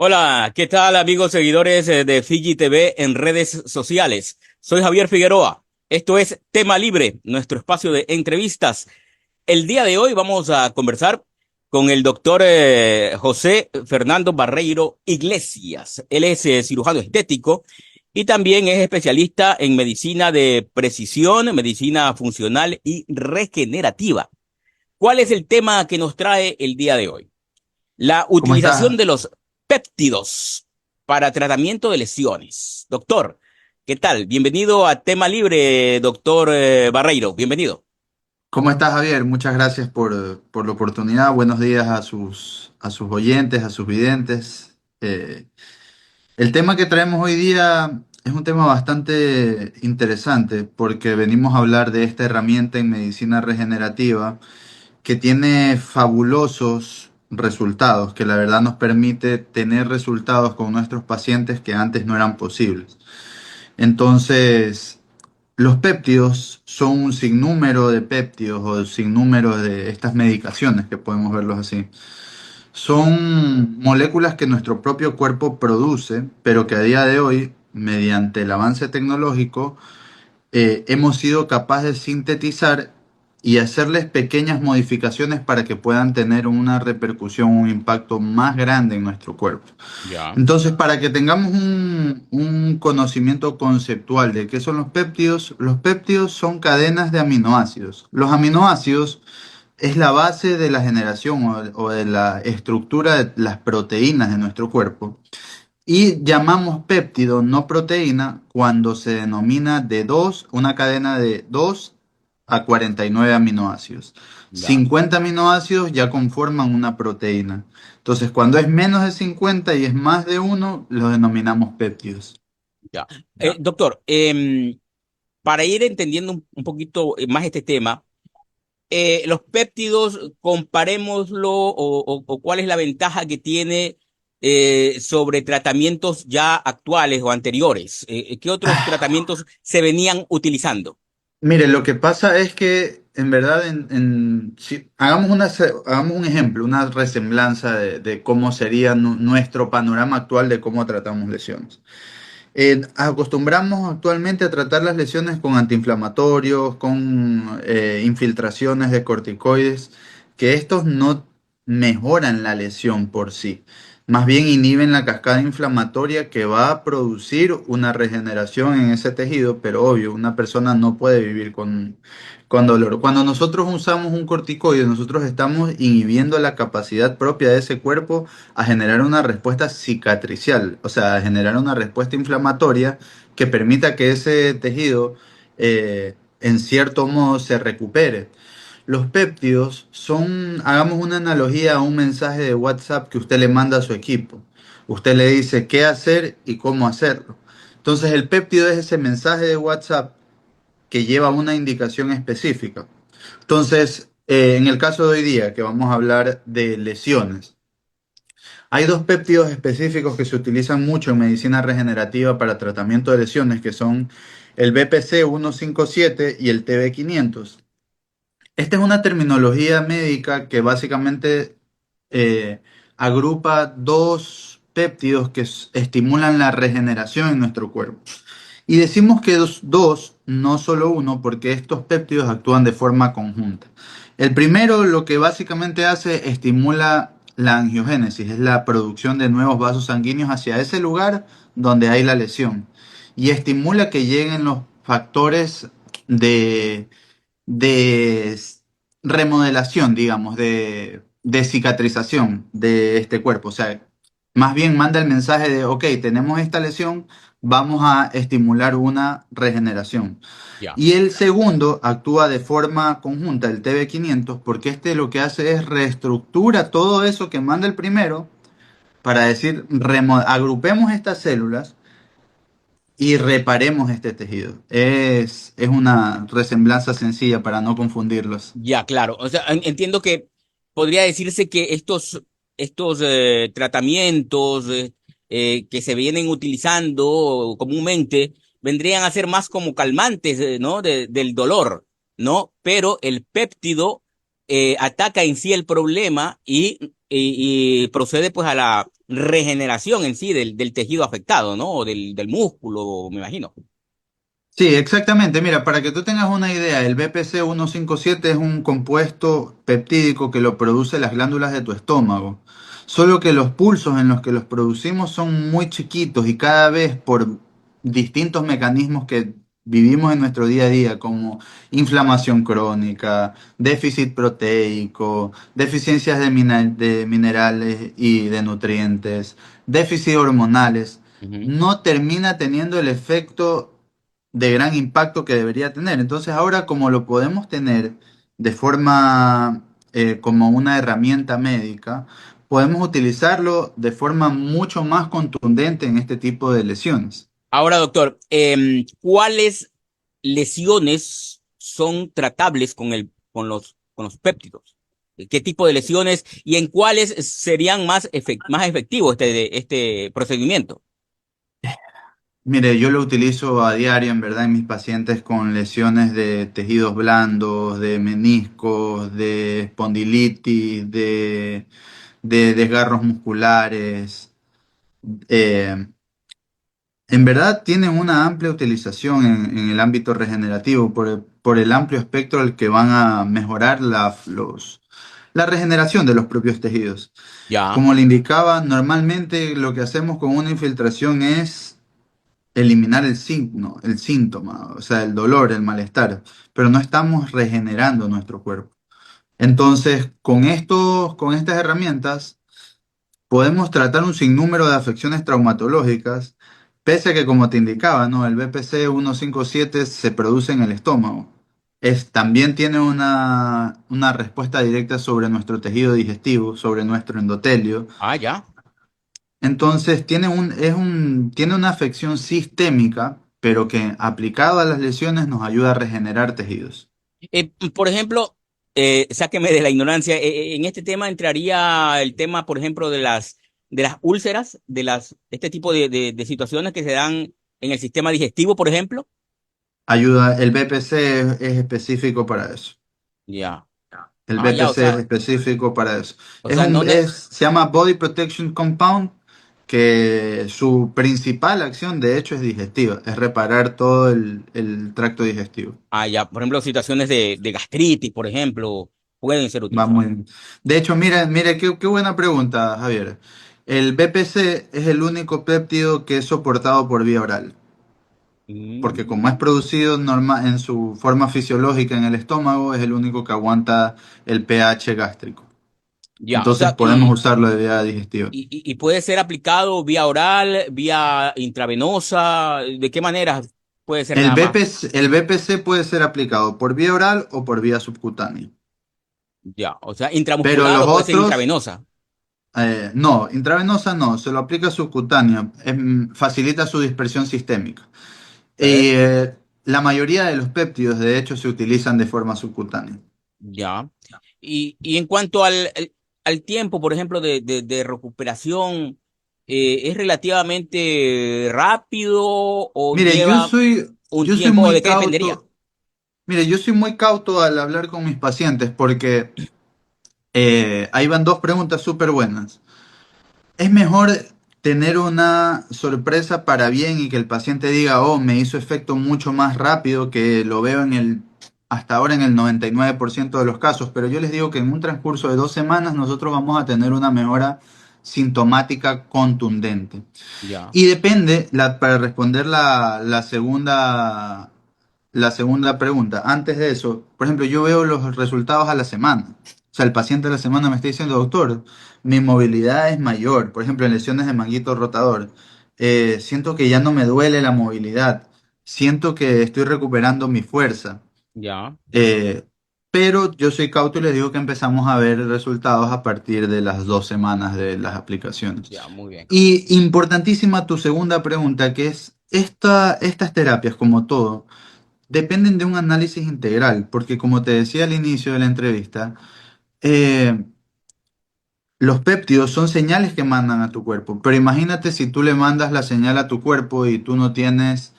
Hola, ¿qué tal amigos seguidores de Fiji TV en redes sociales? Soy Javier Figueroa. Esto es Tema Libre, nuestro espacio de entrevistas. El día de hoy vamos a conversar con el doctor José Fernando Barreiro Iglesias. Él es cirujano estético y también es especialista en medicina de precisión, medicina funcional y regenerativa. ¿Cuál es el tema que nos trae el día de hoy? La ¿Cómo utilización estás? de los péptidos para tratamiento de lesiones. Doctor, ¿qué tal? Bienvenido a Tema Libre, doctor Barreiro. Bienvenido. ¿Cómo estás, Javier? Muchas gracias por la oportunidad. Buenos días a sus oyentes, a sus videntes. El tema que traemos hoy día es un tema bastante interesante porque venimos a hablar de esta herramienta en medicina regenerativa que tiene fabulosos resultados, que la verdad nos permite tener resultados con nuestros pacientes que antes no eran posibles. Entonces, los péptidos son un sinnúmero de péptidos o sinnúmero de estas medicaciones, que podemos verlos así. Son moléculas que nuestro propio cuerpo produce, pero que a día de hoy, mediante el avance tecnológico, hemos sido capaces de sintetizar y hacerles pequeñas modificaciones para que puedan tener una repercusión, un impacto más grande en nuestro cuerpo. Ya. Entonces, para que tengamos un conocimiento conceptual de qué son los péptidos son cadenas de aminoácidos. Los aminoácidos es la base de la generación o de la estructura de las proteínas de nuestro cuerpo. Y llamamos péptido, no proteína, cuando se denomina una cadena de 2 a 49 aminoácidos. Ya, 50 aminoácidos ya conforman una proteína. Entonces, cuando es menos de 50 y es más de uno, lo denominamos péptidos. ya. Doctor, para ir entendiendo un poquito más este tema, los péptidos, comparémoslo o cuál es la ventaja que tiene sobre tratamientos ya actuales o anteriores. ¿Qué otros tratamientos se venían utilizando? Mire, lo que pasa es que en verdad, si hagamos un ejemplo, una resemblanza de cómo sería nuestro panorama actual de cómo tratamos lesiones. Acostumbramos actualmente a tratar las lesiones con antiinflamatorios, con infiltraciones de corticoides, que estos no mejoran la lesión por sí, más bien inhiben la cascada inflamatoria que va a producir una regeneración en ese tejido, pero obvio, una persona no puede vivir con dolor. Cuando nosotros usamos un corticoide, nosotros estamos inhibiendo la capacidad propia de ese cuerpo a generar una respuesta cicatricial, o sea, a generar una respuesta inflamatoria que permita que ese tejido, en cierto modo, se recupere. Los péptidos son, hagamos una analogía a un mensaje de WhatsApp que usted le manda a su equipo. Usted le dice qué hacer y cómo hacerlo. Entonces el péptido es ese mensaje de WhatsApp que lleva una indicación específica. Entonces, en el caso de hoy día, que vamos a hablar de lesiones, hay dos péptidos específicos que se utilizan mucho en medicina regenerativa para tratamiento de lesiones, que son el BPC 157 y el TB500. Esta es una terminología médica que básicamente eh, agrupa dos péptidos que estimulan la regeneración en nuestro cuerpo. Y decimos que dos, no solo uno, porque estos péptidos actúan de forma conjunta. El primero lo que básicamente hace estimula la angiogénesis, es la producción de nuevos vasos sanguíneos hacia ese lugar donde hay la lesión. Y estimula que lleguen los factores de de remodelación, digamos, de cicatrización de este cuerpo. O sea, más bien manda el mensaje de, ok, tenemos esta lesión, vamos a estimular una regeneración. Ya. Y el segundo actúa de forma conjunta, el TB500, porque este lo que hace es reestructura todo eso que manda el primero para decir, agrupemos estas células y reparemos este tejido. Es una resemblanza sencilla para no confundirlos. Ya, claro. O sea, entiendo que podría decirse que estos tratamientos que se vienen utilizando comúnmente vendrían a ser más como calmantes, ¿no? Del dolor, ¿no? Pero el péptido ataca en sí el problema y procede pues a regeneración en sí del tejido afectado, ¿no? O del músculo, me imagino. Sí, exactamente. Mira, para que tú tengas una idea, el BPC-157 es un compuesto peptídico que lo produce las glándulas de tu estómago. Solo que los pulsos en los que los producimos son muy chiquitos y cada vez por distintos mecanismos que vivimos en nuestro día a día, como inflamación crónica, déficit proteico, deficiencias de minerales y de nutrientes, déficit hormonales, Ujú. no termina teniendo el efecto de gran impacto que debería tener. Entonces ahora como lo podemos tener de forma como una herramienta médica, podemos utilizarlo de forma mucho más contundente en este tipo de lesiones. Ahora, doctor, ¿cuáles lesiones son tratables con los péptidos? ¿Qué tipo de lesiones y en cuáles serían más efectivos este procedimiento? Mire, yo lo utilizo a diario, en verdad, en mis pacientes con lesiones de tejidos blandos, de meniscos, de espondilitis, de desgarros musculares. Eh, En verdad tienen una amplia utilización en el ámbito regenerativo por el amplio espectro al que van a mejorar la regeneración de los propios tejidos. Ya. Como le indicaba, normalmente lo que hacemos con una infiltración es eliminar el síntoma, o sea, el dolor, el malestar, pero no estamos regenerando nuestro cuerpo. Entonces, con estas herramientas, podemos tratar un sinnúmero de afecciones traumatológicas, pese a que, como te indicaba, ¿no? El BPC-157 se produce en el estómago. También tiene una respuesta directa sobre nuestro tejido digestivo, sobre nuestro endotelio. Ah, ya. Entonces, tiene una afección sistémica, pero que aplicado a las lesiones nos ayuda a regenerar tejidos. Por ejemplo, sáqueme de la ignorancia. En este tema entraría el tema, por ejemplo, de las úlceras, este tipo de situaciones que se dan en el sistema digestivo, por ejemplo. El BPC es específico para eso. Ya. El Ah, ya, BPC es específico para eso. o sea, no, Se llama Body Protection Compound, que su principal acción, de hecho, es digestiva, es reparar todo el tracto digestivo. ya, por ejemplo, situaciones de gastritis, por ejemplo, pueden ser Va muy utilizadas. bien. De hecho, mira, qué buena pregunta, Javier. El BPC es el único péptido que es soportado por vía oral, porque como es Mm, producido en su forma fisiológica en el estómago, es el único que aguanta el pH gástrico. ya, o Entonces sea, podemos usarlo de vía digestiva. y puede ser aplicado vía oral, vía intravenosa, ¿de qué manera puede ser nada más? El BPC puede ser aplicado por vía oral o por vía subcutánea, Ya, o sea, pero intramuscular los o puede ser otros, intravenosa. no, intravenosa no, se lo aplica subcutánea, facilita su dispersión sistémica. Y Perfecto. la mayoría de los péptidos, de hecho, se utilizan de forma subcutánea. Ya. Y en cuanto al tiempo, por ejemplo, de recuperación, ¿es relativamente rápido o Mire, lleva un yo soy tiempo? ¿De muy qué dependería? cauto, mire, yo soy muy cauto al hablar con mis pacientes porque ahí van dos preguntas súper buenas. Es mejor tener una sorpresa para bien y que el paciente diga, oh, me hizo efecto mucho más rápido que lo veo hasta ahora en el 99% de los casos, pero yo les digo que en un transcurso de 2 semanas nosotros vamos a tener una mejora sintomática contundente. Ya. Y depende, para responder la segunda pregunta, antes de eso, por ejemplo, yo veo los resultados a la semana. O sea, el paciente a la semana me está diciendo, doctor, mi movilidad es mayor. Por ejemplo, en lesiones de manguito rotador, siento que ya no me duele la movilidad. Siento que estoy recuperando mi fuerza. Ya. Eh, pero yo soy cauto y les digo que empezamos a ver resultados a partir de las 2 semanas de las aplicaciones. Ya, muy bien. Y importantísima tu segunda pregunta, que es, estas terapias, como todo, dependen de un análisis integral, porque como te decía al inicio de la entrevista, eh, los péptidos son señales que mandan a tu cuerpo, pero imagínate si tú le mandas la señal a tu cuerpo y tú no tienes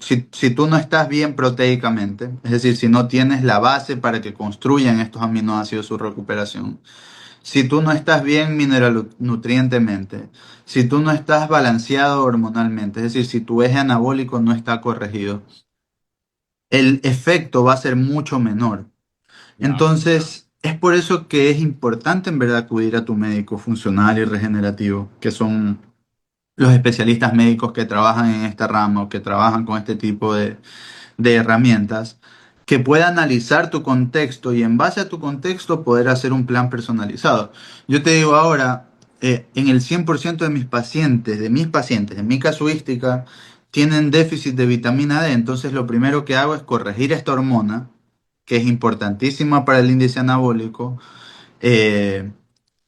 si tú no estás bien proteicamente, es decir, si no tienes la base para que construyan estos aminoácidos su recuperación. si tú no estás bien nutrientemente, si tú no estás balanceado hormonalmente, es decir, si tu eje anabólico no está corregido, el efecto va a ser mucho menor. Ya. Entonces, es por eso que es importante en verdad acudir a tu médico funcional y regenerativo, que son los especialistas médicos que trabajan en esta rama o que trabajan con este tipo de herramientas, que pueda analizar tu contexto y en base a tu contexto poder hacer un plan personalizado. Yo te digo ahora, en el 100% de mi casuística, tienen déficit de vitamina D, entonces lo primero que hago es corregir esta hormona, que es importantísima para el índice anabólico. eh,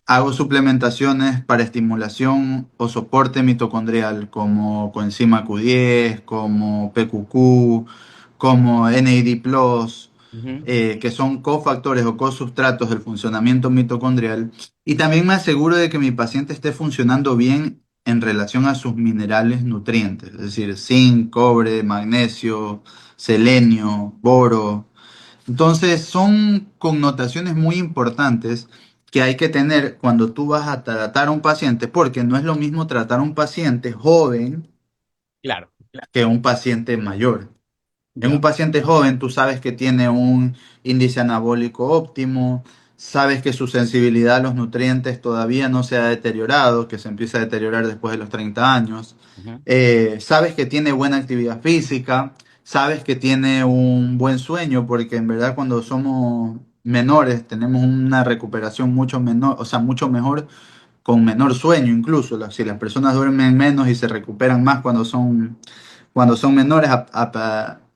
Hago suplementaciones para estimulación o soporte mitocondrial como coenzima Q10, como PQQ, como NAD+, Ujú. que son cofactores o cosustratos del funcionamiento mitocondrial. Y también me aseguro de que mi paciente esté funcionando bien en relación a sus minerales nutrientes, es decir, zinc, cobre, magnesio, selenio, boro. Entonces, son connotaciones muy importantes que hay que tener cuando tú vas a tratar a un paciente, porque no es lo mismo tratar a un paciente joven Claro, que un paciente mayor. En un ya. paciente joven, tú sabes que tiene un índice anabólico óptimo, sabes que su sensibilidad a los nutrientes todavía no se ha deteriorado, que se empieza a deteriorar después de los 30 años. Ujú. Sabes que tiene buena actividad física, sabes que tiene un buen sueño, porque en verdad cuando somos menores tenemos una recuperación mucho menor, o sea, mucho mejor con menor sueño incluso. Si las personas duermen menos y se recuperan más cuando son menores,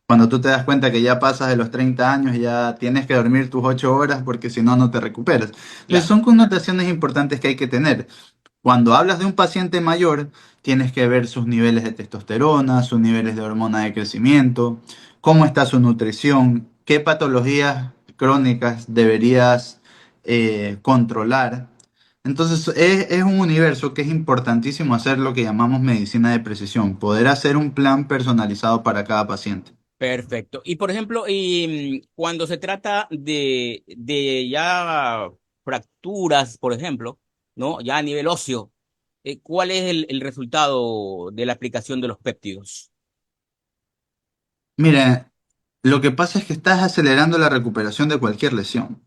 cuando tú te das cuenta que ya pasas de los 30 años, ya tienes que dormir tus 8 horas porque si no, no te recuperas. Entonces, Claro. son connotaciones importantes que hay que tener. Cuando hablas de un paciente mayor, tienes que ver sus niveles de testosterona, sus niveles de hormona de crecimiento, cómo está su nutrición, qué patologías crónicas deberías controlar. Entonces, es un universo que es importantísimo hacer lo que llamamos medicina de precisión, poder hacer un plan personalizado para cada paciente. Perfecto. Y por ejemplo, cuando se trata de ya fracturas, por ejemplo, ¿no? Ya a nivel óseo, ¿cuál es el resultado de la aplicación de los péptidos? Mira, lo que pasa es que estás acelerando la recuperación de cualquier lesión.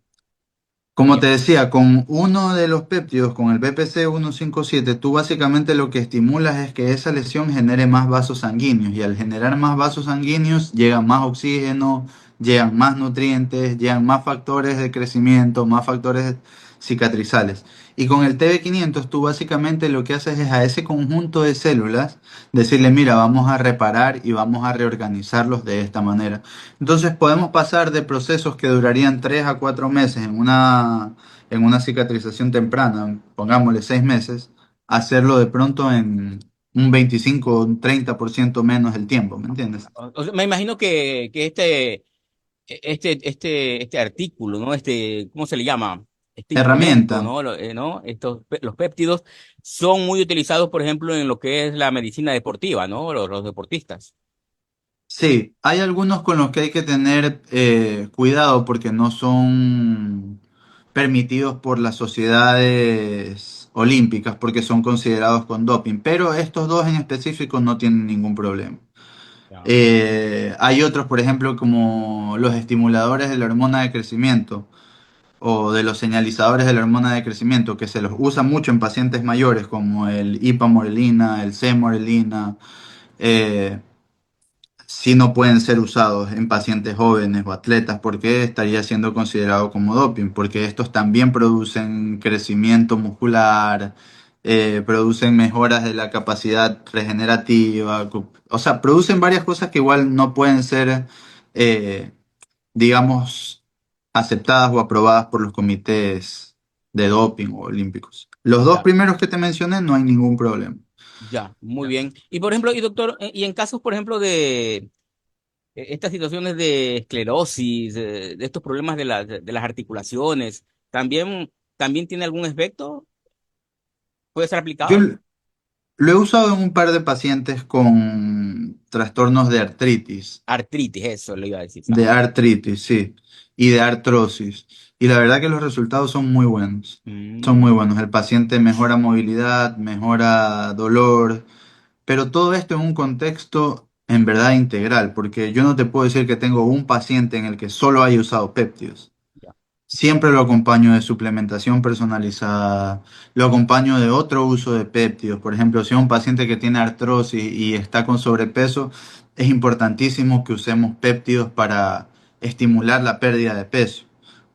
Como Ya. te decía, con uno de los péptidos, con el BPC 157, tú básicamente lo que estimulas es que esa lesión genere más vasos sanguíneos y al generar más vasos sanguíneos llega más oxígeno, llegan más nutrientes, llegan más factores de crecimiento, más factores cicatrizales. Y con el TB500 tú básicamente lo que haces es a ese conjunto de células decirle, mira, vamos a reparar y vamos a reorganizarlos de esta manera. Entonces podemos pasar de procesos que durarían 3 a 4 meses en una cicatrización temprana, pongámosle 6 meses, a hacerlo de pronto en un 25 o un 30% menos el tiempo, ¿me entiendes? O sea, me imagino que este artículo, ¿no? ¿Cómo se le llama? Este instrumento, Herramienta. ¿no? ¿No? Los péptidos son muy utilizados, por ejemplo, en lo que es la medicina deportiva, ¿no? Los deportistas. Sí, hay algunos con los que hay que tener cuidado porque no son permitidos por las sociedades olímpicas porque son considerados con doping, pero estos dos en específico no tienen ningún problema. Ya. Hay otros, por ejemplo, como los estimuladores de la hormona de crecimiento o de los señalizadores de la hormona de crecimiento, que se los usa mucho en pacientes mayores, como el ipamorelina, el C-morelina, eh, sí no pueden ser usados en pacientes jóvenes o atletas porque estaría siendo considerado como doping, porque estos también producen crecimiento muscular, producen mejoras de la capacidad regenerativa, o sea, producen varias cosas que igual no pueden ser, eh, digamos, aceptadas o aprobadas por los comités de doping o olímpicos. Los dos Ya. primeros que te mencioné no hay ningún problema. Ya, muy bien. Y por ejemplo, y doctor, y en casos, por ejemplo, de estas situaciones de esclerosis, de estos problemas de las articulaciones, ¿también tiene algún efecto? ¿Puede ser Yo aplicado? lo he usado en un par de pacientes con trastornos de artritis, Artritis, eso le iba a decir. Ajá. sí. y de artrosis. Y la verdad que los resultados son muy buenos. Son muy Mm, buenos. El paciente mejora movilidad, mejora dolor, pero todo esto en un contexto en verdad integral, porque yo no te puedo decir que tengo un paciente en el que solo haya usado péptidos. ya. Siempre lo acompaño de suplementación personalizada, lo acompaño de otro uso de péptidos. Por ejemplo, si es un paciente que tiene artrosis y está con sobrepeso, es importantísimo que usemos péptidos para estimular la pérdida de peso,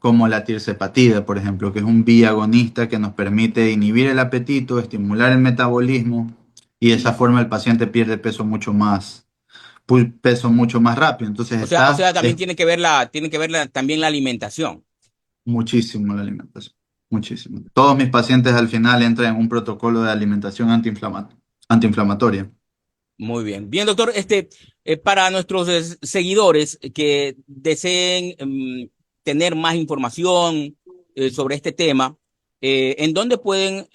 como la tirzepatida, por ejemplo, que es un biagonista que nos permite inhibir el apetito, estimular el metabolismo y de esa forma el paciente pierde peso mucho más rápido. Entonces O está sea, también tiene que ver también la alimentación. muchísimo la alimentación, muchísimo. Todos mis pacientes al final entran en un protocolo de alimentación antiinflamatoria. Muy bien. Bien, doctor, para nuestros seguidores que deseen tener más información sobre este tema, ¿en dónde pueden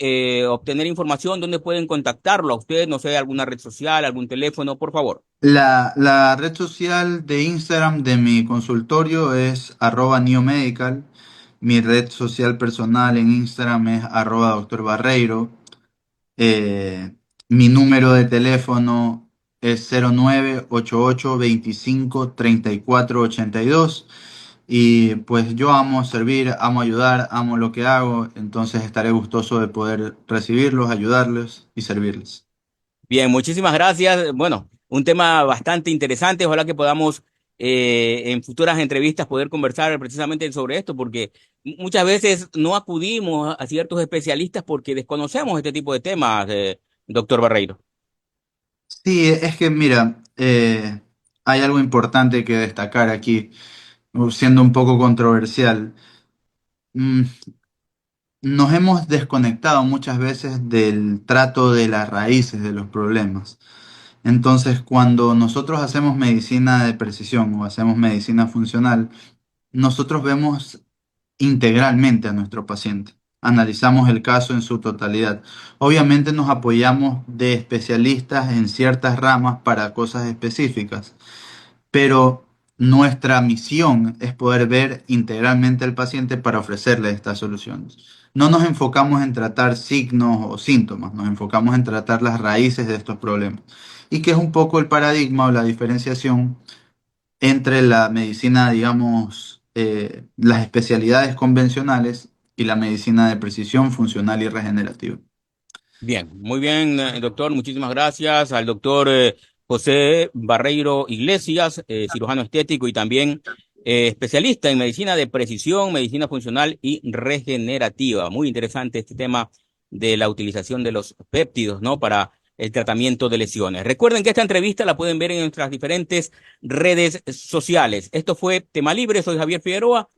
obtener información? ¿Dónde pueden contactarlo a usted? No sé, alguna red social, algún teléfono, por favor. La red social de Instagram de mi consultorio es @neomedical. Mi red social personal en Instagram es @doctor Barreiro. Eh, Mi número de teléfono es 0988 25 34 82 y pues yo amo servir, amo ayudar, amo lo que hago, entonces estaré gustoso de poder recibirlos, ayudarles y servirles. Bien, muchísimas gracias. Bueno, un tema bastante interesante. Ojalá que podamos en futuras entrevistas poder conversar precisamente sobre esto, porque muchas veces no acudimos a ciertos especialistas porque desconocemos este tipo de temas, doctor Barreiro. Sí, es que mira, hay algo importante que destacar aquí, siendo un poco controversial. Mm, Nos hemos desconectado muchas veces del trato de las raíces de los problemas. Entonces, cuando nosotros hacemos medicina de precisión o hacemos medicina funcional, nosotros vemos integralmente a nuestro paciente. Analizamos el caso en su totalidad. Obviamente nos apoyamos de especialistas en ciertas ramas para cosas específicas, pero nuestra misión es poder ver integralmente al paciente para ofrecerle estas soluciones. No nos enfocamos en tratar signos o síntomas, nos enfocamos en tratar las raíces de estos problemas. Y que es un poco el paradigma o la diferenciación entre la medicina, digamos, las especialidades convencionales y la medicina de precisión funcional y regenerativa. Bien, muy bien, doctor. Muchísimas gracias al doctor José Barreiro Iglesias, cirujano estético y también especialista en medicina de precisión, medicina funcional y regenerativa. Muy interesante este tema de la utilización de los péptidos, ¿no? Para el tratamiento de lesiones. Recuerden que esta entrevista la pueden ver en nuestras diferentes redes sociales. Esto fue Tema Libre. Soy Javier Figueroa.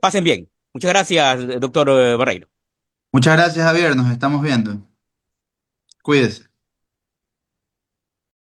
Pasen bien. Muchas gracias, doctor Barreiro. Muchas gracias, Javier. Nos estamos viendo. Cuídese.